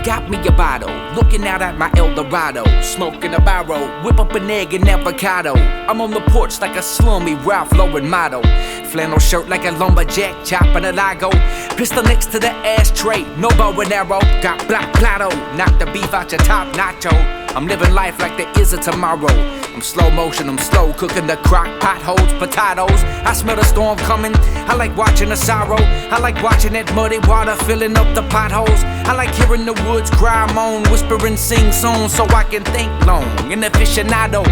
got me a bottle, looking out at my Eldorado, smoking a barrel, whip up an egg and avocado. I'm on the porch like a slummy Ralph Lauren model, flannel shirt like a lumberjack, chopping a Lago, pistol next to the ashtray, no bow and arrow, got black plato, knock the beef out your top nacho. I'm living life like there is a tomorrow. I'm slow motion, I'm slow cooking the crock pot holds potatoes. I smell the storm coming, I like watching the sorrow. I like watching that muddy water filling up the potholes. I like hearing the woods cry, moan, whisper and sing songs so I can think long. An aficionado,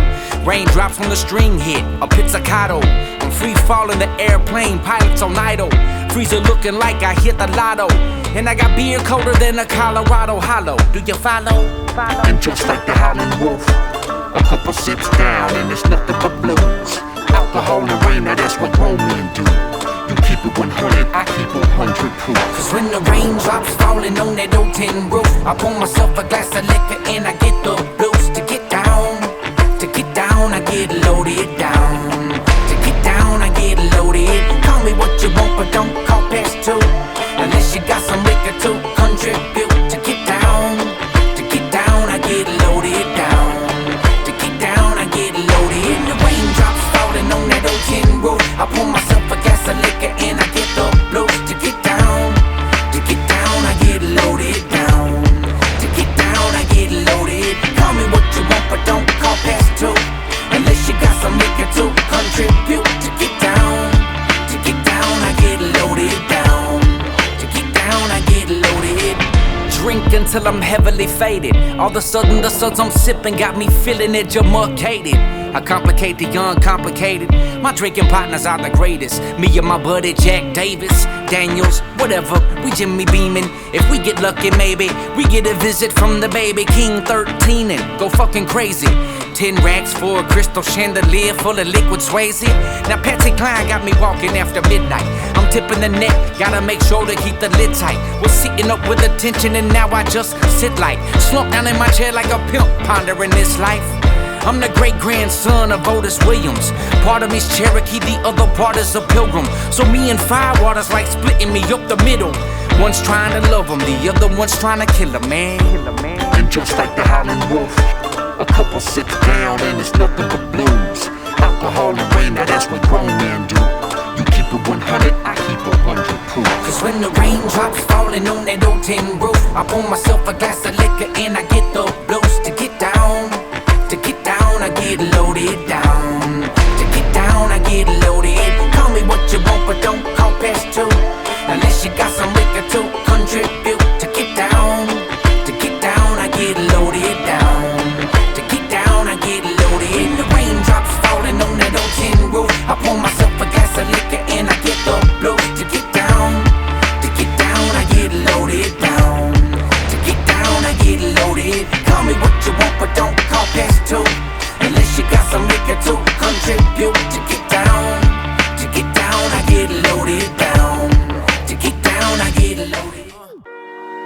raindrops on the string hit, a pizzicato. I'm free falling the airplane, pilots on idle. Freezer looking like I hit the lotto. And I got beer colder than a Colorado Hollow. Do you follow? And just like the howling wolf, a couple sips down and it's nothing but blues. Alcohol and rain, now that's what grown men do. You keep it 100, I keep 100 proof. Cause when the raindrops falling on that old tin roof, I pour myself a glass of liquor and I get the blues. To get down, I get loaded down. To get down, I get loaded. Call me what you want, but don't call past two. Unless you got some liquor to contribute. To get down, I get loaded down. To get down, I get loaded. The raindrops falling on that old tin roof, I pour myself a glass of liquor and I get the blues. To get down, I get loaded down. To get down, I get loaded. Call me what you want, but don't call past two. Unless you got some liquor to contribute. To get down, I get loaded down. To get down, I get loaded. Drink until I'm heavily faded. All of a sudden the suds I'm sipping got me feeling educated. I complicate the uncomplicated. My drinking partners are the greatest. Me and my buddy Jack Davis, Daniels, whatever, we Jimmy beaming. If we get lucky maybe, we get a visit from the baby King 13 and go fucking crazy. 10 racks for a crystal chandelier full of liquid Swayze. Now Patsy Cline got me walking after midnight. I'm tipping the net, gotta make sure to keep the lid tight. Was sitting up with attention and now I just sit like slumped down in my chair like a pimp pondering this life. I'm the great-grandson of Otis Williams. Part of me's Cherokee, the other part is a pilgrim. So me and Firewater's like splitting me up the middle. One's trying to love him, the other one's trying to kill him, man. And just like the howling wolf, a couple sips down and it's nothing but blues. Alcohol and rain, now that's what grown men do. You keep it 100, I keep 100 proof. Cause when the raindrops falling on that old tin roof, I pour myself a glass of liquor and I get the blues. To get down, I get loaded down. To get down, I get loaded. Call me what you want, but don't call past two. Unless you got some liquor to contribute. To get down, I get loaded down. To get down, I get loaded. The raindrops falling on that old tin roof, I pour myself a glass of liquor and I get the blues. To get down, I get loaded down. To get down, I get loaded. Call me what you want, but don't call past two. Unless you got some liquor to contribute. To get down, I get loaded down. To get down, I get loaded.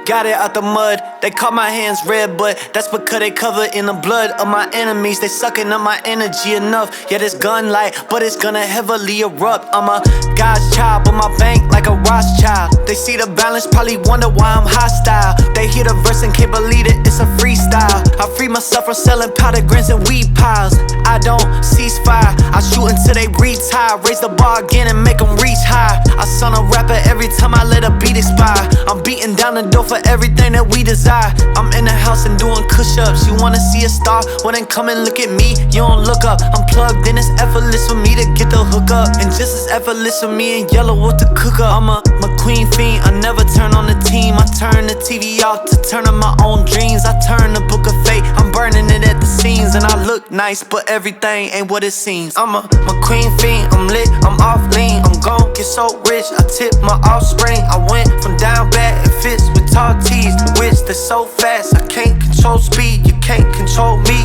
Got it out the mud, they call my hands red, but that's because they covered in the blood of my enemies. They sucking up my energy enough, yeah, this gun light, but it's gonna heavily erupt. I'm a God's child, but my bank like a Rothschild. They see the balance, probably wonder why I'm hostile. They hear the verse and can't believe it, it's a freestyle. I free myself from selling powder grins and weed piles. I don't cease fire, I shoot until they retire. Raise the bar again and make them reach high. I son a rapper every time I let a beat expire. I'm beating down the door for everything that we desire. I'm in the house and doing push-ups. You wanna see a star? Well then come and look at me. You don't look up. I'm plugged in, it's effortless for me to get the hook up. And just as effortless for me and yellow with the cook up. I'm a McQueen fiend, I never turn on the team. I turn the TV off to turn on my own dreams. I turn the book of fate, I'm burning it at the seams. And I look nice, but everything ain't what it seems. I'm a McQueen fiend, I'm lit, I'm off lean. I'm gon' get so rich, I tip my offspring. I went from down bad and fits with tall tees. The which they're so fast, I can't control speed. You can't control me.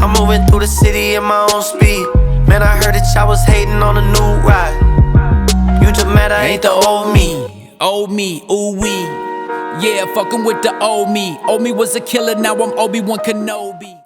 I'm moving through the city in my own speed. Man, I heard that y'all was hating on a new ride. You just mad I ain't the old me. Old me, ooh wee. Yeah, fucking with the old me. Old me was a killer, now I'm Obi-Wan Kenobi.